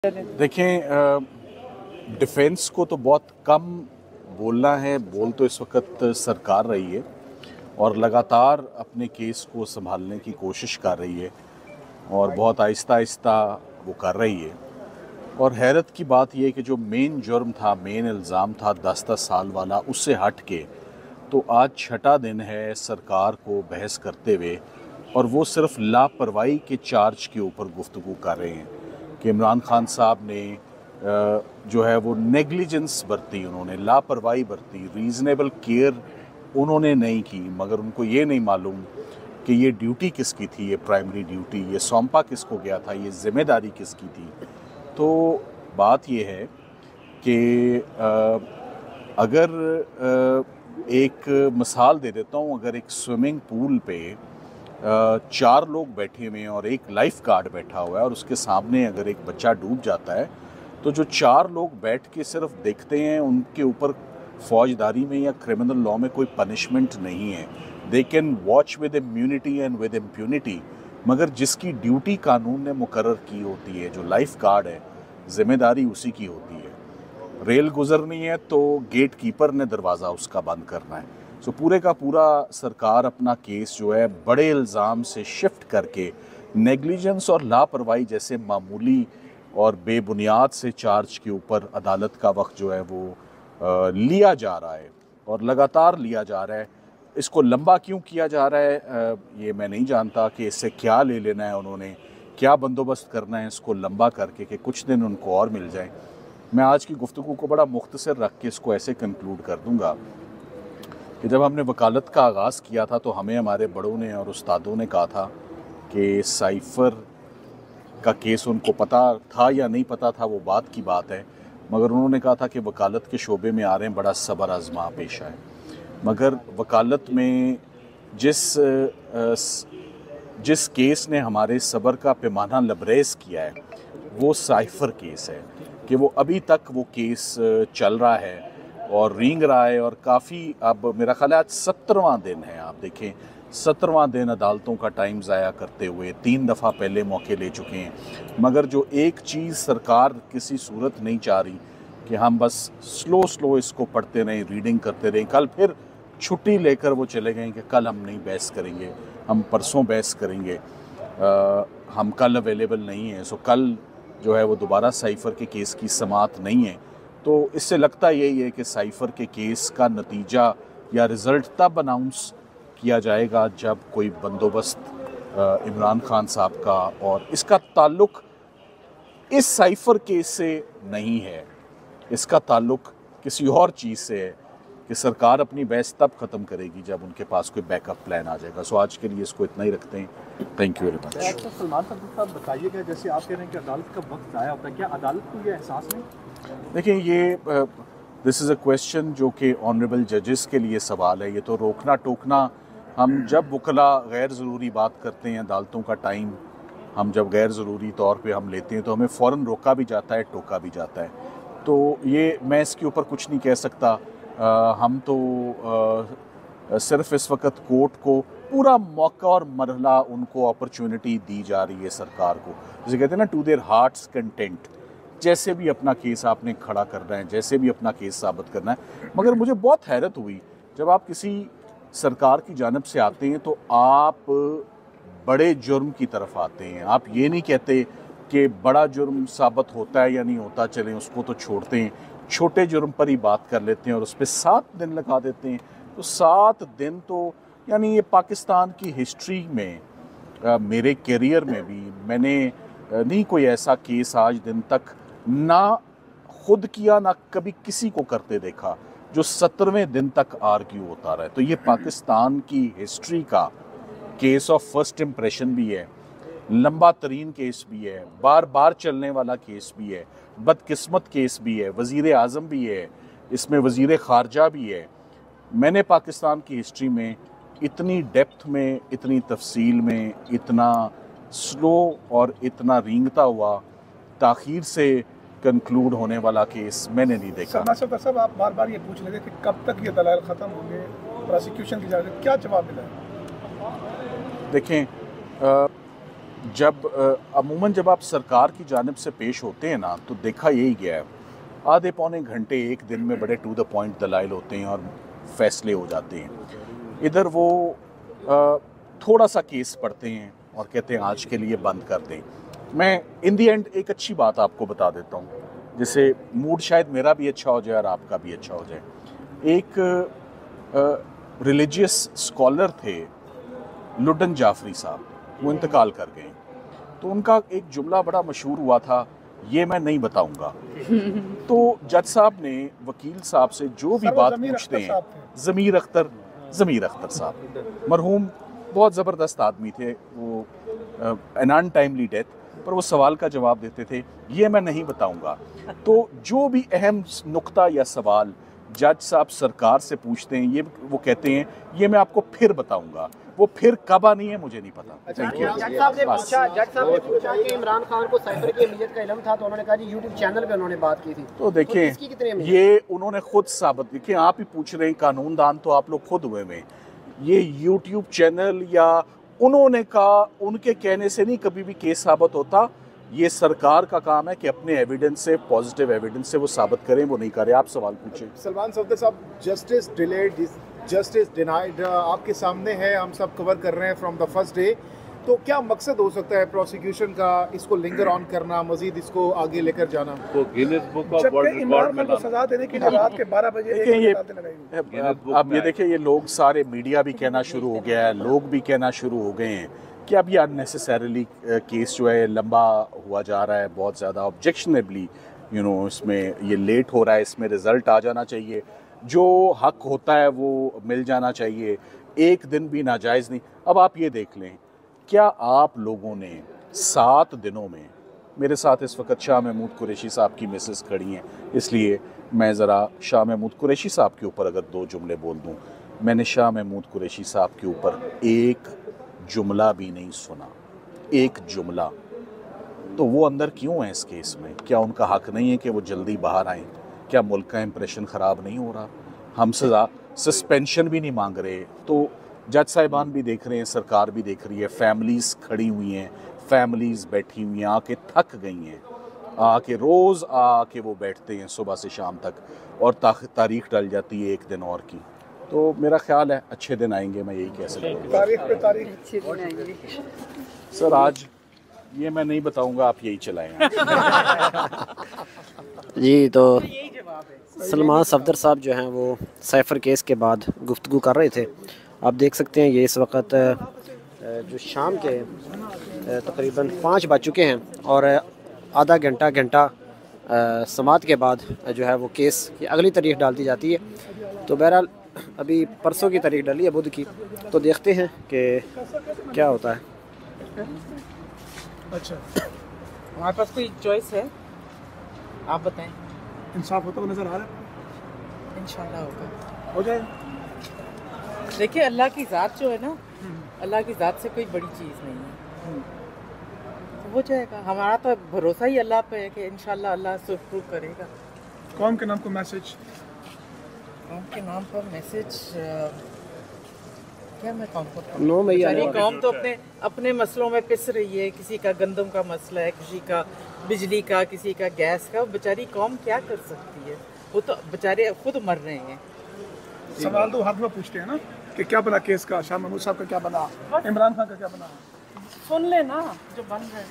देखें, डिफेंस को तो बहुत कम बोलना है। बोल तो इस वक्त सरकार रही है और लगातार अपने केस को संभालने की कोशिश कर रही है और बहुत आहिस्ता आहिस्ता वो कर रही है। और हैरत की बात यह है कि जो मेन जुर्म था, मेन इल्ज़ाम था 10-10 साल वाला, उससे हट के तो आज छठा दिन है सरकार को बहस करते हुए, और वो सिर्फ लापरवाही के चार्ज के ऊपर गुफ्तगू कर रहे हैं कि इमरान खान साहब ने जो है वो नेग्लिजेंस बरती, उन्होंने लापरवाही बरती, रीज़नेबल केयर उन्होंने नहीं की। मगर उनको ये नहीं मालूम कि ये ड्यूटी किसकी थी, ये प्राइमरी ड्यूटी, ये सौंपा किसको गया था, ये ज़िम्मेदारी किसकी थी। तो बात ये है कि अगर एक मिसाल दे देता हूँ, अगर एक स्विमिंग पूल पे 4 लोग बैठे हुए हैं और एक लाइफ गार्ड बैठा हुआ है और उसके सामने अगर एक बच्चा डूब जाता है, तो जो 4 लोग बैठ के सिर्फ देखते हैं, उनके ऊपर फौजदारी में या क्रिमिनल लॉ में कोई पनिशमेंट नहीं है। They can watch with immunity and with impunity. मगर जिसकी ड्यूटी कानून ने मुकर्रर की होती है, जो लाइफ गार्ड है, ज़िम्मेदारी उसी की होती है। रेल गुजरनी है तो गेट कीपर ने दरवाज़ा उसका बंद करना है। सो पूरे का पूरा सरकार अपना केस जो है बड़े इल्ज़ाम से शिफ्ट करके नेग्लिजेंस और लापरवाही जैसे मामूली और बेबुनियाद से चार्ज के ऊपर अदालत का वक्त जो है वो लिया जा रहा है और लगातार लिया जा रहा है। इसको लंबा क्यों किया जा रहा है, ये मैं नहीं जानता कि इससे क्या ले लेना है उन्होंने, क्या बंदोबस्त करना है इसको लंबा करके कि कुछ दिन उनको और मिल जाएं। मैं आज की गुफ्तगू को बड़ा मुख्तसर रख के इसको ऐसे कंक्लूड कर दूंगा कि जब हमने वकालत का आगाज़ किया था तो हमें हमारे बड़ों ने और उस्तादों ने कहा था कि साइफ़र का केस उनको पता था या नहीं पता था वो बात की बात है, मगर उन्होंने कहा था कि वकालत के शोबे में आ रहे हैं, बड़ा सब्र आज़मा पेश आए। मगर वकालत में जिस केस ने हमारे सब्र का पैमाना लबरेज़ किया है वो साइफ़र केस है कि वो अभी तक वो केस चल रहा है और रींग रहा है। और काफ़ी, अब मेरा ख्याल है आज 17वां दिन है, आप देखें 17वां दिन अदालतों का टाइम ज़ाया करते हुए 3 दफ़ा पहले मौके ले चुके हैं। मगर जो एक चीज़ सरकार किसी सूरत नहीं चाह रही कि हम बस स्लो इसको पढ़ते रहें, रीडिंग करते रहें। कल फिर छुट्टी लेकर वो चले गए कि कल हम नहीं बहस करेंगे, हम परसों बहस करेंगे, हम कल अवेलेबल नहीं हैं। सो कल जो है वो दोबारा साइफ़र के केस की समाअत नहीं है। तो इससे लगता यही है कि साइफ़र के केस का नतीजा या रिज़ल्ट तब अनाउंस किया जाएगा जब कोई बंदोबस्त इमरान खान साहब का, और इसका ताल्लुक़ इस साइफ़र केस से नहीं है, इसका ताल्लुक़ किसी और चीज़ से है कि सरकार अपनी बहस तब ख़त्म करेगी जब उनके पास कोई बैकअप प्लान आ जाएगा। सो आज के लिए इसको इतना ही रखते हैं। Thank you very much. अच्छा सलमान साहब बताइएगा, जैसे आप कह रहे हैं कि अदालत का वक्त ज़ाया होता है, क्या अदालत को ये एहसास नहीं? देखिए, ये दिस इज़ अ क्वेश्चन जो कि ऑनरेबल जजेस के लिए सवाल है। ये तो रोकना टोकना, हम जब वकला गैर ज़रूरी बात करते हैं, अदालतों का टाइम हम जब गैर ज़रूरी तौर पे हम लेते हैं तो हमें फ़ौरन रोका भी जाता है, टोका भी जाता है। तो ये मैं इसके ऊपर कुछ नहीं कह सकता। हम तो सिर्फ इस वक्त कोर्ट को पूरा मौका और मरहला, उनको अपॉर्चुनिटी दी जा रही है सरकार को, जैसे कहते हैं ना, टू देयर हार्ट्स कंटेंट। जैसे भी अपना केस आपने खड़ा करना है, जैसे भी अपना केस साबित करना है। मगर मुझे बहुत हैरत हुई जब आप किसी सरकार की जानिब से आते हैं तो आप बड़े जुर्म की तरफ आते हैं। आप ये नहीं कहते कि बड़ा जुर्म साबित होता है या नहीं होता, चलें उसको तो छोड़ते हैं, छोटे जुर्म पर ही बात कर लेते हैं और उस पर 7 दिन लगा देते हैं। तो 7 दिन तो, यानी ये पाकिस्तान की हिस्ट्री में, मेरे करियर में भी मैंने नहीं कोई ऐसा केस आज दिन तक ना खुद किया ना कभी किसी को करते देखा जो 17वें दिन तक आर्ग्यू होता रहा है। तो ये पाकिस्तान की हिस्ट्री का केस ऑफ फर्स्ट इम्प्रेशन भी है, लंबा तरीन केस भी है, बार बार चलने वाला केस भी है, बदकिस्मत केस भी है, वज़ीर आज़म भी है, इसमें वज़ीर ख़ारजा भी है। मैंने पाकिस्तान की हिस्ट्री में इतनी डेप्थ में, इतनी तफसील में, इतना स्लो और इतना रींगता हुआ ताख़ीर से कंक्लूड होने वाला केस मैंने नहीं देखा। सलमान साहब आप बार बार ये पूछ रहे थे कि कब तक ये दलाइल ख़त्म होंगे, प्रोसिक्यूशन की जाने, क्या जवाब मिला? देखें, जब अमूमन जब आप सरकार की जानिब से पेश होते हैं ना, तो देखा यही गया है, आधे पौने घंटे एक दिन में बड़े टू द पॉइंट दलाइल होते हैं और फैसले हो जाते हैं। इधर वो थोड़ा सा केस पढ़ते हैं और कहते हैं आज के लिए बंद कर दें। मैं इन दी एंड एक अच्छी बात आपको बता देता हूँ, जिससे मूड शायद मेरा भी अच्छा हो जाए और आपका भी अच्छा हो जाए। एक रिलीजियस स्कॉलर थे लुडन जाफरी साहब, वो इंतकाल कर गए। तो उनका एक जुमला बड़ा मशहूर हुआ था, ये मैं नहीं बताऊंगा। तो जज साहब ने वकील साहब से जो भी बात पूछते हैं, ज़मीर अख्तर साहब मरहूम, बहुत ज़बरदस्त आदमी थे वो, एन अनटाइमली डेथ, पर वो सवाल का जवाब देते थे, ये मैं नहीं बताऊंगा। तो जो भी अहम नुक्ता या सवाल जज साहब सरकार से पूछते हैं, ये वो कहते हैं ये मैं आपको फिर बताऊंगा। वो फिर कब आनी है मुझे नहीं पता। Thank you. जज साहब ने पूछा कि इमरान खान को साइफर की अहमियत का इल्म था, तो उन्होंने कहा जी यूट्यूब चैनल पे उन्होंने बात की थी। तो देखें, ये उन्होंने खुद साबित, देखिए आप ही पूछ रहे हैं, कानूनदान तो आप लोग खुद हुए में। ये यूट्यूब चैनल या उन्होंने कहा, उनके कहने से नहीं कभी भी केस साबित होता। ये सरकार का काम है कि अपने एविडेंस से, पॉजिटिव एविडेंस से वो साबित करें, वो नहीं करे। आप सवाल पूछें। सलमान सफदर साहब, जस्टिस डिलेड, जस्टिस डिनाइड आपके सामने है, हम सब कवर कर रहे हैं फ्रॉम द फर्स्ट डे। तो क्या मकसद हो सकता है प्रोसिक्यूशन का, इसको लिंगर ऑन करना, मजीद इसको आगे लेकर जाना? तो Guinness book of world record में सजा देने के लिए रात के 12 बजे अब ये देखिए, ये लोग सारे, मीडिया भी कहना शुरू हो गया है, लोग भी कहना शुरू हो गए हैं कि अब ये अननेसेसरीली केस जो है लंबा हुआ जा रहा है, बहुत ज़्यादा ऑब्जेक्शनेबली, इसमें ये लेट हो रहा है, इसमें रिज़ल्ट आ जाना चाहिए, जो हक होता है वो मिल जाना चाहिए, एक दिन भी नाजायज़ नहीं। अब आप ये देख लें, क्या आप लोगों ने 7 दिनों में, मेरे साथ इस वक्त शाह महमूद कुरैशी साहब की मिसेस खड़ी हैं, इसलिए मैं ज़रा शाह महमूद कुरैशी साहब के ऊपर अगर 2 जुमले बोल दूं, मैंने शाह महमूद कुरैशी साहब के ऊपर एक जुमला भी नहीं सुना, एक जुमला। तो वो अंदर क्यों है इस केस में? क्या उनका हक नहीं है कि वो जल्दी बाहर आएँ? क्या मुल्क का इंप्रेशन ख़राब नहीं हो रहा? हम सज़ा सस्पेंशन भी नहीं मांग रहे, तो जज साहिबान भी देख रहे हैं, सरकार भी देख रही है, फैमिलीज़ खड़ी हुई हैं, फैमिलीज़ बैठी हुई हैं, आके थक गई हैं, आके रोज़ आके वो बैठते हैं सुबह से शाम तक, और तारीख डल जाती है एक दिन और की। तो मेरा ख्याल है अच्छे दिन आएंगे, मैं यही कह सकता हूँ। तारीख पे तारीख अच्छे दिन आएंगे सर, आज ये मैं नहीं बताऊंगा, आप यही चलाएं। जी, तो सलमान सफदर साहब जो हैं वो साइफर केस के बाद गुफ्तगू कर रहे थे। आप देख सकते हैं ये इस वक्त जो शाम के तकरीबन 5 बज चुके हैं और आधा घंटा समात के बाद जो है वो केस की अगली तारीख डाल दी जाती है। तो बहरहाल अभी परसों की तारीख डाली है, बुध की, तो देखते हैं कि क्या होता है। अच्छा, हमारे पास कोई चॉइस है? आप बताएं। इंसाफ होता हुआ नजर आ रहा है? इंशाल्लाह होगा, हो जाए। देखिए अल्लाह की ज़ात जो है ना, अल्लाह की ज़ात से कोई बड़ी चीज़ नहीं है, तो हो जाएगा। हमारा तो भरोसा ही अल्लाह पे है कि इंशाल्लाह अल्लाह सुप्रूव करेगा। कौम के नाम को मैसेज, कौम के नाम पर मैसेज क्या मैं कौम को, नो मैं बेचारी कौम तो अपने मसलों में पिस रही है। किसी का गंदम का मसला है, किसी का बिजली का, किसी का गैस का। बेचारी कौम क्या कर सकती है? वो तो बेचारे खुद मर रहे हैं। सवाल तो हर दफा पूछते हैं ना कि क्या बना केस का, शाह महमूद साहब का क्या बना, इमरान खान का क्या बना। सुन लेना जो बन रहा है।